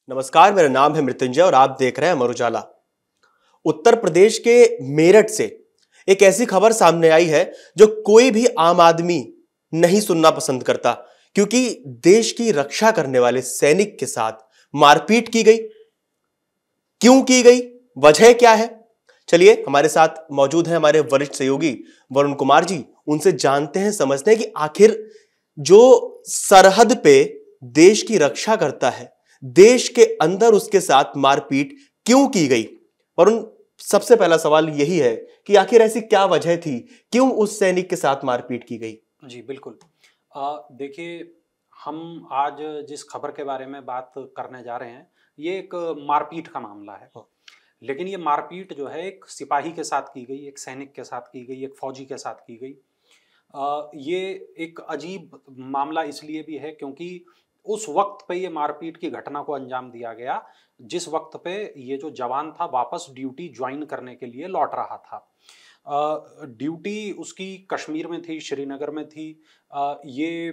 नमस्कार, मेरा नाम है मृत्युंजय और आप देख रहे हैं अमर उजाला। उत्तर प्रदेश के मेरठ से एक ऐसी खबर सामने आई है जो कोई भी आम आदमी नहीं सुनना पसंद करता, क्योंकि देश की रक्षा करने वाले सैनिक के साथ मारपीट की गई। क्यों की गई, वजह क्या है? चलिए, हमारे साथ मौजूद हैं हमारे वरिष्ठ सहयोगी वरुण कुमार जी। उनसे जानते हैं, समझते हैं कि आखिर जो सरहद पे देश की रक्षा करता है, देश के अंदर उसके साथ मारपीट क्यों की गई। वरुण, सबसे पहला सवाल यही है कि आखिर ऐसी क्या वजह थी, क्यों उस सैनिक के साथ मारपीट की गई? जी बिल्कुल। देखिए, हम आज जिस खबर के बारे में बात करने जा रहे हैं, ये एक मारपीट का मामला है। लेकिन ये मारपीट जो है एक सिपाही के साथ की गई, एक सैनिक के साथ की गई, एक फौजी के साथ की गई। ये एक अजीब मामला इसलिए भी है क्योंकि उस वक्त पे ये मारपीट की घटना को अंजाम दिया गया जिस वक्त पे ये जो जवान था वापस ड्यूटी ज्वाइन करने के लिए लौट रहा था। ड्यूटी उसकी कश्मीर में थी, श्रीनगर में थी। ये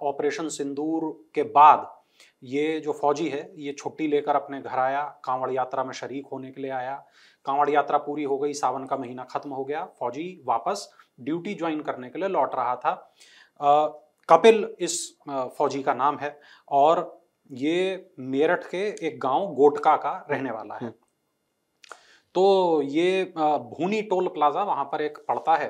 ऑपरेशन सिंदूर के बाद ये जो फौजी है ये छुट्टी लेकर अपने घर आया, कांवड़ यात्रा में शरीक होने के लिए आया। कांवड़ यात्रा पूरी हो गई, सावन का महीना खत्म हो गया, फौजी वापस ड्यूटी ज्वाइन करने के लिए लौट रहा था। कपिल इस फौजी का नाम है और ये मेरठ के एक गांव गोटका का रहने वाला है। तो ये भूनी टोल प्लाजा वहां पर एक पड़ता है,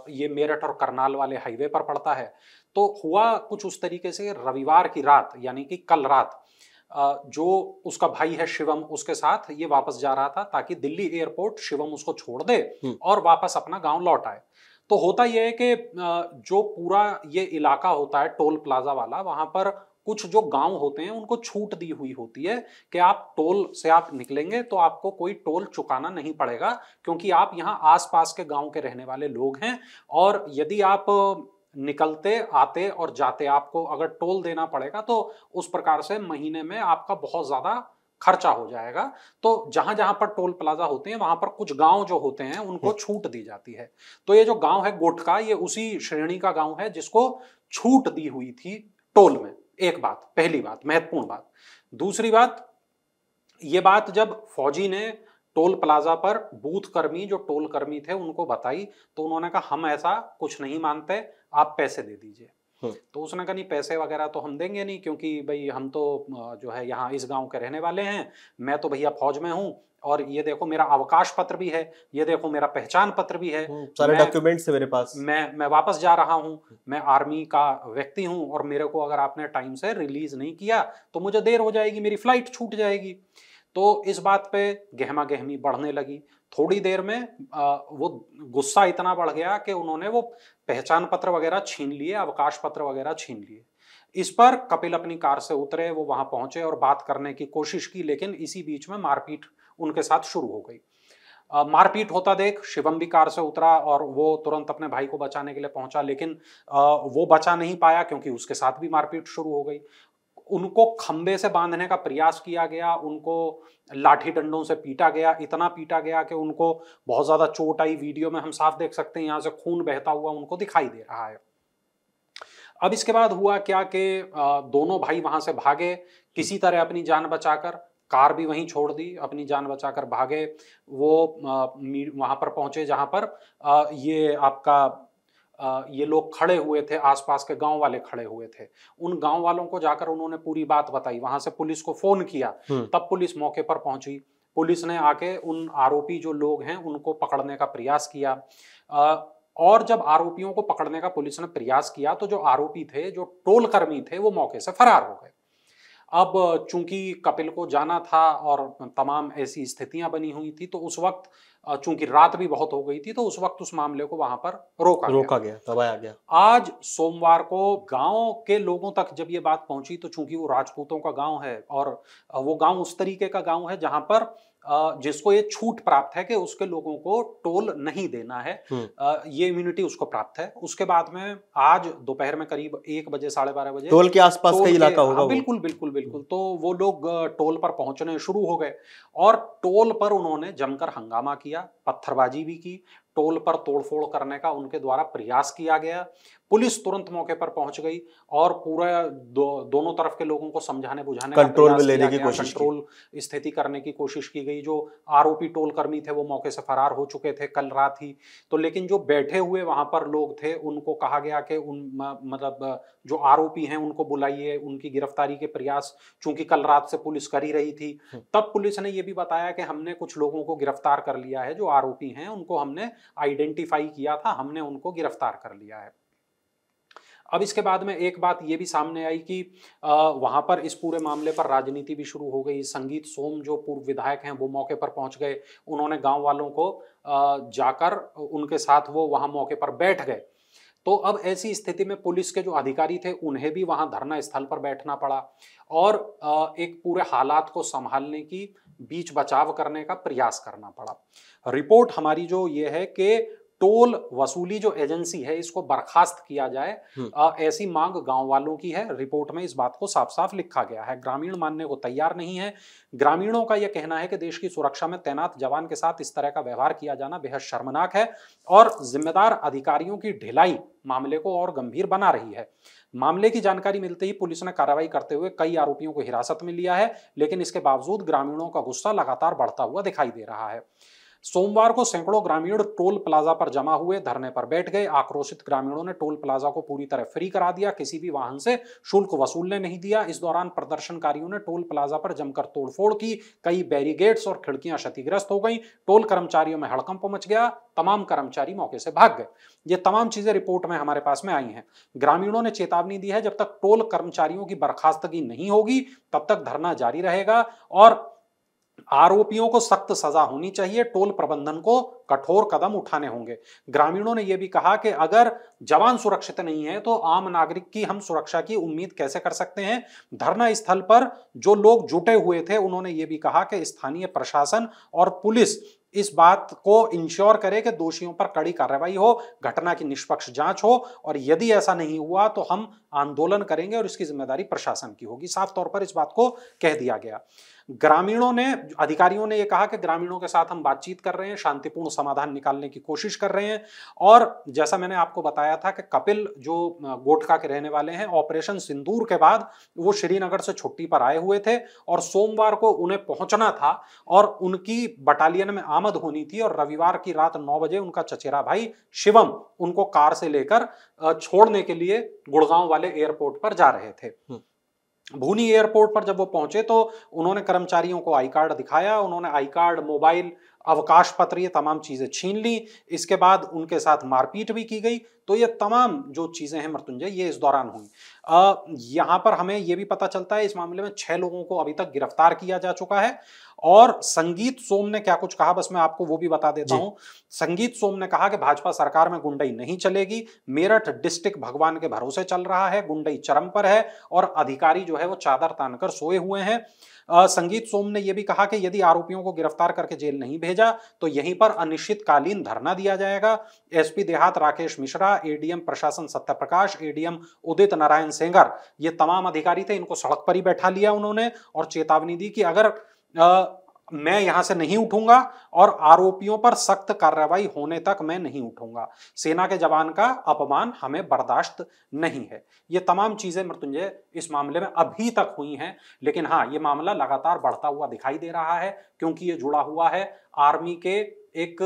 ये मेरठ और करनाल वाले हाईवे पर पड़ता है। तो हुआ कुछ उस तरीके से, रविवार की रात यानी कि कल रात जो उसका भाई है शिवम, उसके साथ ये वापस जा रहा था ताकि दिल्ली एयरपोर्ट शिवम उसको छोड़ दे और वापस अपना गांव लौट आए। तो होता यह है कि जो पूरा ये इलाका होता है टोल प्लाजा वाला, वहां पर कुछ जो गांव होते हैं उनको छूट दी हुई होती है कि आप टोल से आप निकलेंगे तो आपको कोई टोल चुकाना नहीं पड़ेगा, क्योंकि आप यहाँ आसपास के गांव के रहने वाले लोग हैं। और यदि आप निकलते आते और जाते आपको अगर टोल देना पड़ेगा तो उस प्रकार से महीने में आपका बहुत ज्यादा खर्चा हो जाएगा। तो जहां जहां पर टोल प्लाजा होते हैं वहां पर कुछ गांव जो होते हैं उनको छूट दी जाती है। तो ये जो गांव है गोटका, ये उसी श्रेणी का गांव है जिसको छूट दी हुई थी टोल में। एक बात, पहली बात, महत्वपूर्ण बात। दूसरी बात, ये बात जब फौजी ने टोल प्लाजा पर बूथ कर्मी, जो टोल कर्मी थे, उनको बताई तो उन्होंने कहा हम ऐसा कुछ नहीं मानते, आप पैसे दे दीजिए। तो उसने कहा नहीं, पैसे वगैरह तो हम देंगे नहीं, क्योंकि भाई हम तो जो है यहाँ इस गांव के रहने वाले हैं, मैं तो भैया फौज में हूँ और ये देखो मेरा अवकाश पत्र भी है, ये देखो मेरा पहचान पत्र भी है, सारे डॉक्यूमेंट्स है मेरे पास, मैं वापस जा रहा हूँ, मैं आर्मी का व्यक्ति हूँ और मेरे को अगर आपने टाइम से रिलीज नहीं किया तो मुझे देर हो जाएगी, मेरी फ्लाइट छूट जाएगी। तो इस बात पे गहमा गहमी बढ़ने लगी। थोड़ी देर में वो गुस्सा इतना बढ़ गया कि उन्होंने वो पहचान पत्र वगैरह छीन लिए, अवकाश पत्र वगैरह छीन लिए। इस पर कपिल अपनी कार से उतरे, वो वहां पहुंचे और बात करने की कोशिश की, लेकिन इसी बीच में मारपीट उनके साथ शुरू हो गई। मारपीट होता देख शिवम भी कार से उतरा और वो तुरंत अपने भाई को बचाने के लिए पहुंचा, लेकिन वो बचा नहीं पाया क्योंकि उसके साथ भी मारपीट शुरू हो गई। उनको खंबे से बांधने का प्रयास किया गया, उनको लाठी डंडों से पीटा गया, इतना पीटा गया कि उनको बहुत ज्यादा चोट आई। वीडियो में हम साफ देख सकते हैं, यहां से खून बहता हुआ उनको दिखाई दे रहा है। अब इसके बाद हुआ क्या कि दोनों भाई वहां से भागे किसी तरह अपनी जान बचाकर, कार भी वहीं छोड़ दी, अपनी जान बचाकर भागे। वो वहां पर पहुंचे जहां पर ये आपका ये लोग खड़े हुए थे, आसपास के गांव वाले खड़े हुए थे। उन गांव वालों को जाकर उन्होंने पूरी बात बताई, वहां से पुलिस को फोन किया, तब पुलिस मौके पर पहुंची। पुलिस ने आके उन आरोपी जो लोग हैं उनको पकड़ने का प्रयास किया। और जब आरोपियों को पकड़ने का पुलिस ने प्रयास किया तो जो आरोपी थे, जो टोल कर्मी थे, वो मौके से फरार हो गए। अब चूंकि कपिल को जाना था और तमाम ऐसी स्थितियां बनी हुई थी, तो उस वक्त चूंकि रात भी बहुत हो गई थी, तो उस वक्त उस मामले को वहां पर रोका गया, दबाया गया। आज सोमवार को गांव के लोगों तक जब ये बात पहुंची, तो चूंकि वो राजपूतों का गांव है और वो गांव उस तरीके का गांव है जहां पर जिसको ये छूट प्राप्त है कि उसके लोगों को टोल नहीं देना है, ये इम्यूनिटी उसको प्राप्त है। उसके बाद में आज दोपहर में करीब 1 बजे 12:30 बजे टोल के आसपास का इलाका होगा वो। बिल्कुल बिल्कुल बिल्कुल। तो वो लोग टोल पर पहुंचने शुरू हो गए और टोल पर उन्होंने जमकर हंगामा किया, पत्थरबाजी भी की, टोल पर तोड़फोड़ करने का उनके द्वारा प्रयास किया गया। पुलिस तुरंत मौके पर पहुंच गई और पूरा दोनों तरफ के लोगों को समझाने बुझाने कंट्रोल में लेने की कोशिश की, कंट्रोल स्थिति करने की कोशिश की गई। जो आरोपी टोल कर्मी थे वो मौके से फरार हो चुके थे कल रात ही। तो लेकिन जो बैठे हुए वहां पर लोग थे उनको कहा गया कि मतलब जो आरोपी हैं उनको बुलाइए, उनकी गिरफ्तारी के प्रयास चूंकि कल रात से पुलिस कर ही रही थी। तब पुलिस ने ये भी बताया कि हमने कुछ लोगों को गिरफ्तार कर लिया है, जो आरोपी हैं उनको हमने आइडेंटिफाई किया था, हमने उनको गिरफ्तार कर लिया है। अब इसके बाद में एक बात ये भी सामने आई कि वहां पर इस पूरे मामले पर राजनीति भी शुरू हो गई। संगीत सोम जो पूर्व विधायक हैं वो मौके पर पहुंच गए, उन्होंने गांव वालों को जाकर उनके साथ वो वहां मौके पर बैठ गए। तो अब ऐसी स्थिति में पुलिस के जो अधिकारी थे उन्हें भी वहां धरना स्थल पर बैठना पड़ा और एक पूरे हालात को संभालने की, बीच बचाव करने का प्रयास करना पड़ा। रिपोर्ट हमारी जो ये है कि टोल वसूली जो एजेंसी है इसको बर्खास्त किया जाए, ऐसी मांग गांव वालों की है। रिपोर्ट में इस बात को साफ साफ लिखा गया है। ग्रामीण मानने को तैयार नहीं है। ग्रामीणों का यह कहना है कि देश की सुरक्षा में तैनात जवान के साथ इस तरह का व्यवहार किया जाना बेहद शर्मनाक है और जिम्मेदार अधिकारियों की ढिलाई मामले को और गंभीर बना रही है। मामले की जानकारी मिलते ही पुलिस ने कार्रवाई करते हुए कई आरोपियों को हिरासत में लिया है, लेकिन इसके बावजूद ग्रामीणों का गुस्सा लगातार बढ़ता हुआ दिखाई दे रहा है। सोमवार को सैकड़ों ग्रामीण टोल प्लाजा पर जमा हुए धरने पर बैठ गए। आक्रोशित ग्रामीणों ने टोल प्लाजा को पूरी तरह फ्री करा दिया, किसी भी वाहन से शुल्क वसूलने नहीं दिया। इस दौरान प्रदर्शनकारियों ने टोल प्लाजा पर जमकर तोड़फोड़ की, कई बैरिकेड्स और खिड़कियां क्षतिग्रस्त हो गईं। टोल कर्मचारियों में हड़कंप मच गया, तमाम कर्मचारी मौके से भाग गए। ये तमाम चीजें रिपोर्ट में हमारे पास में आई हैं। ग्रामीणों ने चेतावनी दी है, जब तक टोल कर्मचारियों की बर्खास्तगी नहीं होगी तब तक धरना जारी रहेगा और आरोपियों को सख्त सजा होनी चाहिए। टोल प्रबंधन को कठोर कदम उठाने होंगे। ग्रामीणों ने यह भी कहा कि अगर जवान सुरक्षित नहीं है तो आम नागरिक की हम सुरक्षा की उम्मीद कैसे कर सकते हैं। धरना स्थल पर जो लोग जुटे हुए थे उन्होंने यह भी कहा कि स्थानीय प्रशासन और पुलिस इस बात को इंश्योर करे कि दोषियों पर कड़ी कार्रवाई हो, घटना की निष्पक्ष जांच हो और यदि ऐसा नहीं हुआ तो हम आंदोलन करेंगे और इसकी जिम्मेदारी प्रशासन की होगी। साफ तौर पर इस बात को कह दिया गया। ग्रामीणों ने, अधिकारियों ने यह कहा कि ग्रामीणों के साथ हम बातचीत कर रहे हैं, शांतिपूर्ण समाधान निकालने की कोशिश कर रहे हैं। और जैसा मैंने आपको बताया था कि कपिल जो गोठका के रहने वाले हैं, ऑपरेशन सिंदूर के बाद वो श्रीनगर से छुट्टी पर आए हुए थे और सोमवार को उन्हें पहुंचना था और उनकी बटालियन में आमद होनी थी और रविवार की रात 9 बजे उनका चचेरा भाई शिवम उनको कार से लेकर छोड़ने के लिए गुड़गांव वाले एयरपोर्ट पर जा रहे थे। भूनी एयरपोर्ट पर जब वो पहुंचे तो उन्होंने कर्मचारियों को आई कार्ड दिखाया, उन्होंने आई कार्ड, मोबाइल, अवकाश पत्र, ये तमाम चीजें छीन ली। इसके बाद उनके साथ मारपीट भी की गई। तो ये तमाम जो चीजें हैं मृत्युंजय, ये इस दौरान हुई। यहां पर हमें यह भी पता चलता है इस मामले में 6 लोगों को अभी तक गिरफ्तार किया जा चुका है। और संगीत सोम ने क्या कुछ कहा, बस मैं आपको वो भी बता देता हूं। संगीत सोम ने कहा कि भाजपा सरकार में गुंडई नहीं चलेगी। मेरठ डिस्ट्रिक्ट भगवान के भरोसे चल रहा है, गुंडई चरम पर है और अधिकारी जो है वो चादर तानकर सोए हुए हैं। संगीत सोम ने यह भी कहा कि यदि आरोपियों को गिरफ्तार करके जेल नहीं भेजा तो यहीं पर अनिश्चितकालीन धरना दिया जाएगा। एसपी देहात राकेश मिश्रा, एडीएम प्रशासन सत्यप्रकाश, एडीएम उदित नारायण सेंगर, ये तमाम अधिकारी थे, इनको सड़क पर ही बैठा लिया उन्होंने और चेतावनी दी कि अगर मैं यहां से नहीं उठूंगा और आरोपियों पर सख्त कार्रवाई होने तक मैं नहीं उठूंगा। सेना के जवान का अपमान हमें बर्दाश्त नहीं है। ये तमाम चीजें मृत्युंजय इस मामले में अभी तक हुई हैं, लेकिन हाँ, ये मामला लगातार बढ़ता हुआ दिखाई दे रहा है क्योंकि ये जुड़ा हुआ है आर्मी के एक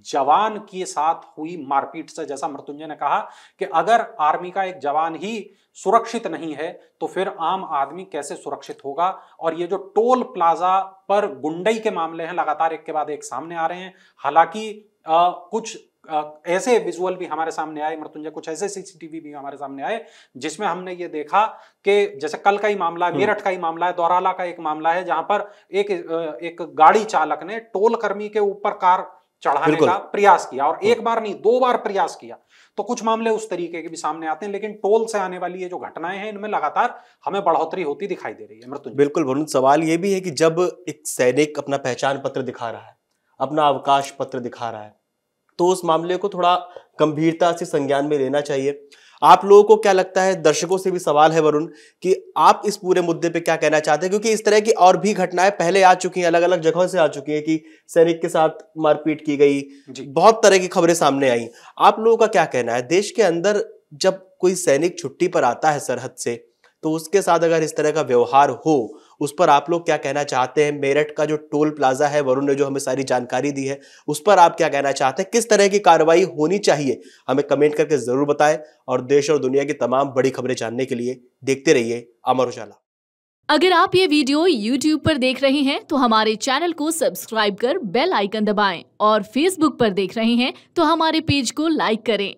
जवान के साथ हुई मारपीट से। जैसा मृत्युंजय ने कहा कि अगर आर्मी का एक जवान ही सुरक्षित नहीं है तो फिर आम आदमी कैसे सुरक्षित होगा। और ये जो टोल प्लाजा पर गुंडई के मामले हैं लगातार एक के बाद एक सामने आ रहे हैं। हालांकि कुछ ऐसे विजुअल भी हमारे सामने आए मृत्युंजय, कुछ ऐसे सीसीटीवी भी हमारे सामने आए जिसमें हमने ये देखा कि जैसे कल का ही मामला है, मेरठ का ही मामला है, दोराला का एक मामला है जहां पर एक गाड़ी चालक ने टोल कर्मी के ऊपर कार चढ़ाने का प्रयास किया और एक बार नहीं 2 बार प्रयास किया। तो कुछ मामले उस तरीके के भी सामने आते हैं, लेकिन टोल से आने वाली ये जो घटनाएं हैं इनमें लगातार हमें बढ़ोतरी होती दिखाई दे रही है मृत्युंजय। बिल्कुल वरुण, सवाल ये भी है कि जब एक सैनिक अपना पहचान पत्र दिखा रहा है, अपना अवकाश पत्र दिखा रहा है, तो उस मामले को थोड़ा गंभीरता से संज्ञान में लेना चाहिए। आप लोगों को क्या लगता है, दर्शकों से भी सवाल है वरुण, कि आप इस पूरे मुद्दे पे क्या कहना चाहते हैं, क्योंकि इस तरह की और भी घटनाएं पहले आ चुकी हैं, अलग अलग जगहों से आ चुकी हैं कि सैनिक के साथ मारपीट की गई, बहुत तरह की खबरें सामने आई। आप लोगों का क्या कहना है, देश के अंदर जब कोई सैनिक छुट्टी पर आता है सरहद से, तो उसके साथ अगर इस तरह का व्यवहार हो, उस पर आप लोग क्या कहना चाहते हैं? मेरठ का जो टोल प्लाजा है, वरुण ने जो हमें सारी जानकारी दी है, उस पर आप क्या कहना चाहते हैं? किस तरह की कार्रवाई होनी चाहिए? हमें कमेंट करके जरूर बताएं और देश और दुनिया की तमाम बड़ी खबरें जानने के लिए देखते रहिए अमर उजाला। अगर आप ये वीडियो YouTube पर देख रहे हैं तो हमारे चैनल को सब्सक्राइब कर बेल आइकन दबाएं और Facebook पर देख रहे हैं तो हमारे पेज को लाइक करें।